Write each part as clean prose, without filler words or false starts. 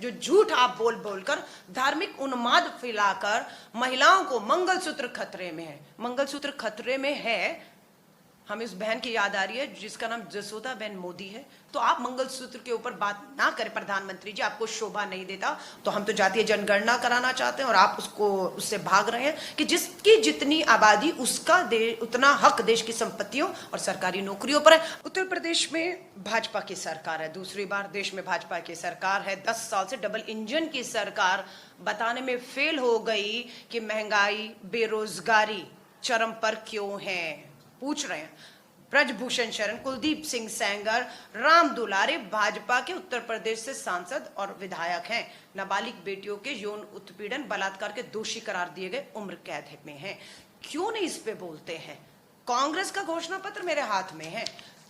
जो झूठ आप बोल बोलकर धार्मिक उन्माद फैलाकर महिलाओं को मंगलसूत्र खतरे में है, मंगलसूत्र खतरे में है। हमें उस बहन की याद आ रही है जिसका नाम जसोदा बहन मोदी है। तो आप मंगलसूत्र के ऊपर बात ना करें प्रधानमंत्री जी, आपको शोभा नहीं देता। तो हम तो जातीय जनगणना कराना चाहते हैं और आप उससे भाग रहे हैं कि जिसकी जितनी आबादी उसका उतना हक देश की संपत्तियों और सरकारी नौकरियों पर है। उत्तर प्रदेश में भाजपा की सरकार है, दूसरी बार देश में भाजपा की सरकार है। 10 साल से डबल इंजन की सरकार बताने में फेल हो गई कि महंगाई बेरोजगारी चरम पर क्यों है। पूछ रहे हैं ब्रजभूषण शरण, कुलदीप सिंह सेंगर, राम दुलारे भाजपा के उत्तर प्रदेश से सांसद और विधायक हैं। नाबालिग बेटियों के यौन उत्पीड़न बलात्कार के दोषी करार दिए गए, उम्र कैद में हैं। क्यों नहीं इस पे बोलते हैं? कांग्रेस का घोषणा पत्र मेरे हाथ में है।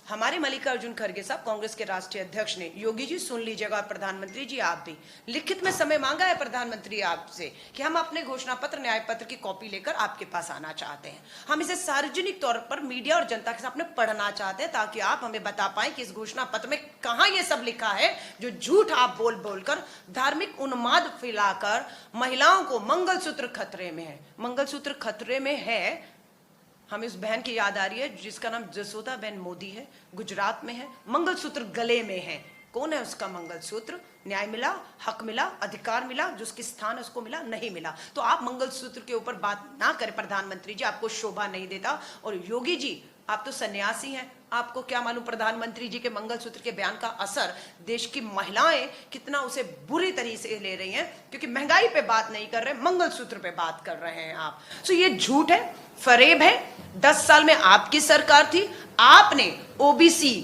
हमारे मल्लिकार्जुन खड़गे साहब कांग्रेस के राष्ट्रीय अध्यक्ष ने, योगी जी सुन लीजिएगा, प्रधानमंत्री जी आप भी, लिखित में समय मांगा है प्रधानमंत्री आपसे कि हम अपने घोषणा पत्र न्याय पत्र की कॉपी लेकर आपके पास आना चाहते हैं। हम इसे सार्वजनिक तौर पर मीडिया और जनता के सामने पढ़ना चाहते हैं ताकि आप हमें बता पाए कि इस घोषणा पत्र में कहां ये सब लिखा है जो झूठ आप बोल बोलकर धार्मिक उन्माद फैलाकर महिलाओं को मंगलसूत्र खतरे में है, मंगलसूत्र खतरे में है। हमें उस बहन की याद आ रही है जिसका नाम जसोदा बहन मोदी है, गुजरात में है। मंगलसूत्र गले में है। कौन है उसका मंगलसूत्र? न्याय मिला, हक मिला, अधिकार मिला, जो उसकी स्थान है उसको मिला, नहीं मिला। तो आप मंगलसूत्र के ऊपर बात ना करें प्रधानमंत्री जी, आपको शोभा नहीं देता। और योगी जी आप तो सन्यासी हैं, आपको क्या मालूम प्रधानमंत्री जी के मंगलसूत्र के बयान का असर देश की महिलाएं कितना उसे बुरी तरीके से ले रही हैं, क्योंकि महंगाई पे बात नहीं कर रहे, मंगलसूत्र पे बात कर रहे हैं आप। तो ये झूठ है, फरेब है। 10 साल में आपकी सरकार थी, आपने ओबीसी,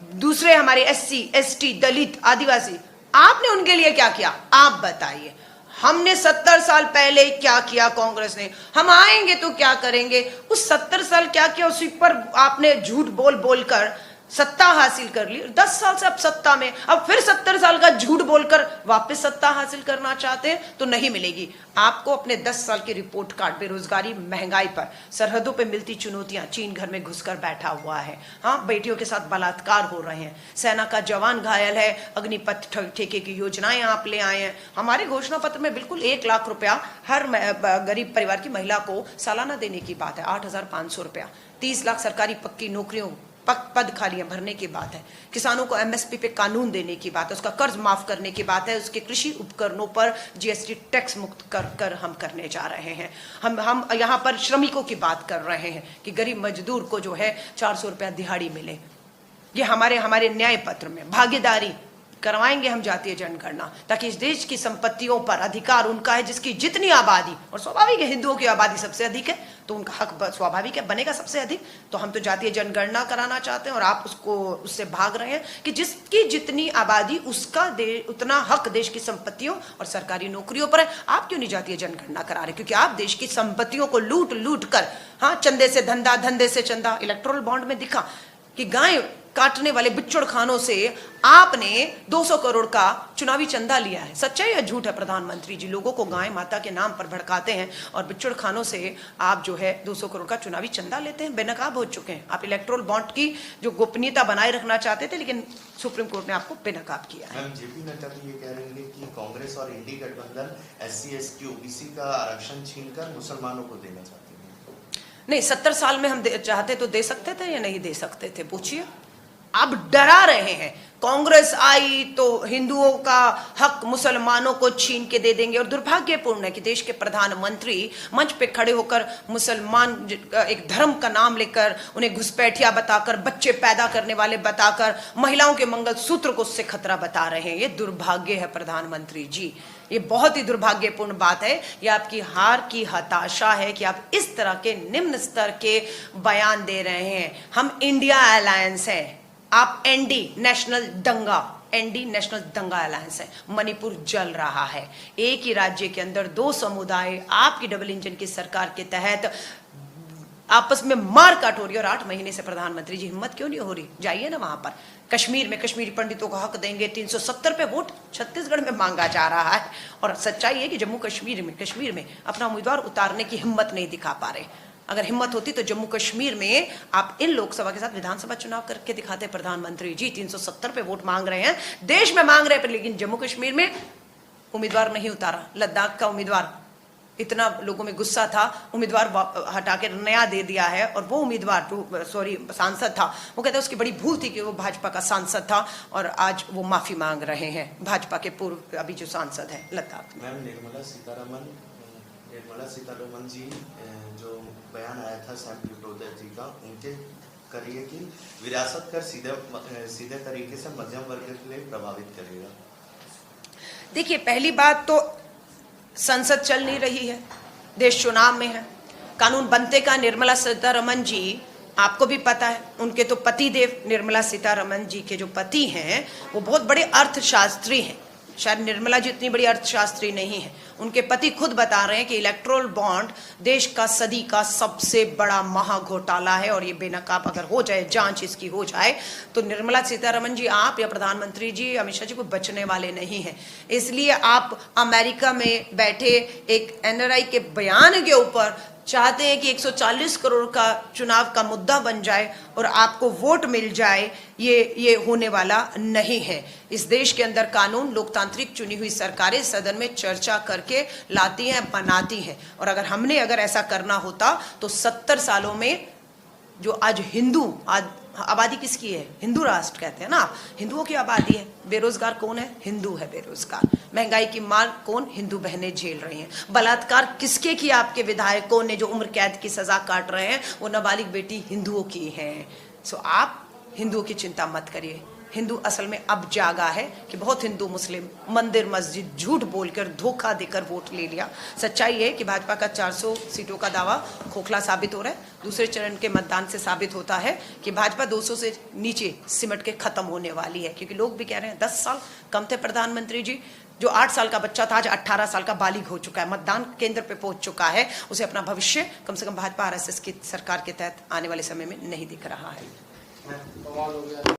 दूसरे हमारे एससी, एसटी, दलित, आदिवासी, आपने उनके लिए क्या किया? आप बताइए। हमने 70 साल पहले क्या किया कांग्रेस ने, हम आएंगे तो क्या करेंगे? उस 70 साल क्या किया उसी पर आपने झूठ बोल बोलकर सत्ता हासिल कर ली। 10 साल से अब सत्ता में, अब फिर 70 साल का झूठ बोलकर वापस सत्ता हासिल करना चाहते हैं तो नहीं मिलेगी आपको। अपने 10 साल की रिपोर्ट कार्ड, बेरोजगारी, महंगाई पर, सरहदों पे मिलती चुनौतियां, चीन घर में घुसकर बैठा हुआ है, हाँ बेटियों के साथ बलात्कार हो रहे हैं, सेना का जवान घायल है, अग्निपथ ठेके की योजनाएं आप ले आए हैं। हमारे घोषणा पत्र में बिल्कुल 1 लाख रुपया हर गरीब परिवार की महिला को सालाना देने की बात है, 8,500 रुपया, 30 लाख सरकारी पक्की नौकरियों पद खालियां भरने की बात है, किसानों को एमएसपी पे कानून देने की बात है, उसका कर्ज माफ करने की बात है, उसके कृषि उपकरणों पर जीएसटी टैक्स मुक्त कर हम करने जा रहे हैं। हम यहाँ पर श्रमिकों की बात कर रहे हैं कि गरीब मजदूर को जो है 400 रुपया दिहाड़ी मिले। ये हमारे न्याय पत्र में भागीदारी करवाएंगे हम जातीय जनगणना, ताकि इस देश की संपत्तियों पर अधिकार उनका है जिसकी जितनी आबादी, और स्वाभाविक है हिंदुओं की आबादी सबसे अधिक है तो उनका हक स्वाभाविक है बनेगा सबसे अधिक। तो हम तो जातीय जनगणना कराना चाहते हैं और आप उससे भाग रहे हैं कि जिसकी जितनी आबादी उसका उतना हक देश की संपत्तियों और सरकारी नौकरियों पर है। आप क्यों नहीं जातीय जनगणना करा रहे? क्योंकि आप देश की संपत्तियों को लूट लूट कर, हाँ चंदे से धंधा, धंधे से चंदा, इलेक्टोरल बॉन्ड में दिखा कि गाय काटने वाले बिच्चड़ खानों से आपने 200 करोड़ का चुनावी चंदा लिया है। सच्चाई या झूठ है प्रधानमंत्री जी? लोगों को गाय माता के नाम पर भड़काते हैं और बिच्चड़ खानों से आप जो है 200 करोड़ का चुनावी चंदा लेते हैं, बेनकाब हो चुके हैं। आप इलेक्टोरल बॉन्ड की जो गोपनीयता बनाए रखना चाहते थे लेकिन सुप्रीम कोर्ट ने आपको बेनकाब किया है। जेपी नड्डा भी ये कह रहे हैं कि कांग्रेस और इंडी गठबंधन SC ST OBC का आरक्षण छीनकर मुसलमानों को देना चाहती है। नहीं, 70 साल में हम चाहते तो दे सकते थे या नहीं दे सकते थे? पूछिए। अब डरा रहे हैं कांग्रेस आई तो हिंदुओं का हक मुसलमानों को छीन के दे देंगे। और दुर्भाग्यपूर्ण है कि देश के प्रधानमंत्री मंच पे खड़े होकर मुसलमान एक धर्म का नाम लेकर उन्हें घुसपैठिया बताकर, बच्चे पैदा करने वाले बताकर, महिलाओं के मंगलसूत्र को उससे खतरा बता रहे हैं। ये दुर्भाग्य है प्रधानमंत्री जी, ये बहुत ही दुर्भाग्यपूर्ण बात है। ये आपकी हार की हताशा है कि आप इस तरह के निम्न स्तर के बयान दे रहे हैं। हम इंडिया अलायंस है, आप एनडी नेशनल दंगा अलायंस है। मणिपुर जल रहा है, एक ही राज्य के अंदर 2 समुदाय आपकी डबल इंजन की सरकार के तहत आपस में मार काट हो रही है। और 8 महीने से प्रधानमंत्री जी हिम्मत क्यों नहीं हो रही? जाइए ना वहां पर, कश्मीर में कश्मीरी पंडितों को हक देंगे, 370 पे वोट छत्तीसगढ़ में मांगा जा रहा है। और सच्चाई है कि जम्मू कश्मीर में अपना उम्मीदवार उतारने की हिम्मत नहीं दिखा पा रहे। अगर हिम्मत होती तो जम्मू कश्मीर में आप इन लोकसभा के साथ विधानसभा चुनाव करके दिखाते प्रधानमंत्री जी। 370 पे वोट मांग रहे हैं, देश में मांग रहे हैं, लेकिन जम्मू कश्मीर में उम्मीदवार नहीं उतारा। लद्दाख का उम्मीदवार, इतना लोगों में गुस्सा था, उम्मीदवार हटा के नया दे दिया है। और वो उम्मीदवार सांसद था, वो कहते हैं उसकी बड़ी भूल थी कि वो भाजपा का सांसद था, और आज वो माफी मांग रहे हैं भाजपा के पूर्व अभी जो सांसद है लद्दाख में। मैम, निर्मला सीतारमन जी जो बयान आया था सैम पित्रोदा जी का, उनके करिए कि विरासत कर सीधे तरीके से मध्यम वर्ग के लिए प्रभावित करेगा। देखिए, पहली बात तो संसद चल नहीं रही है, देश चुनाव में है, कानून बनते का निर्मला सीतारमन जी, आपको भी पता है, उनके तो पति देव निर्मला सीतारमन जी के जो पति हैं वो बहुत बड़े अर्थशास्त्री हैं। शायद निर्मला जी इतनी बड़ी अर्थशास्त्री नहीं है। उनके पति खुद बता रहे हैं कि इलेक्ट्रोल बॉन्ड देश का सदी का सबसे बड़ा महा घोटाला है, और ये बेनकाब अगर हो जाए, जांच इसकी हो जाए, तो निर्मला सीतारमन जी, आप या प्रधानमंत्री जी अमित शाह जी को बचने वाले नहीं हैं। इसलिए आप अमेरिका में बैठे एक एनआरआई के बयान के ऊपर चाहते हैं कि 140 करोड़ का चुनाव का मुद्दा बन जाए और आपको वोट मिल जाए। ये होने वाला नहीं है। इस देश के अंदर कानून लोकतांत्रिक चुनी हुई सरकारें सदन में चर्चा करके लाती हैं, बनाती हैं। और अगर ऐसा करना होता तो 70 सालों में जो आज हिंदू आबादी किसकी है? हिंदू राष्ट्र कहते हैं ना आप, हिंदुओं की आबादी है। बेरोजगार कौन है? हिंदू है बेरोजगार। महंगाई की मार कौन? हिंदू बहनें झेल रही हैं। बलात्कार किसके की? आपके विधायकों ने जो उम्र कैद की सजा काट रहे हैं, वो नाबालिग बेटी हिंदुओं की हैं। सो आप हिंदुओं की चिंता मत करिए। हिंदू असल में अब जागा है कि बहुत हिंदू मुस्लिम मंदिर मस्जिद झूठ बोलकर धोखा देकर वोट ले लिया। सच्चाई है कि भाजपा का 400 सीटों का दावा खोखला साबित हो रहा है। दूसरे चरण के मतदान से साबित होता है कि भाजपा 200 से नीचे सिमट के खत्म होने वाली है, क्योंकि लोग भी कह रहे हैं 10 साल कम थे प्रधानमंत्री जी। जो 8 साल का बच्चा था आज 18 साल का बालिग हो चुका है, मतदान केंद्र पे पहुंच चुका है। उसे अपना भविष्य कम से कम भाजपा आरएसएस की सरकार के तहत आने वाले समय में नहीं दिख रहा है।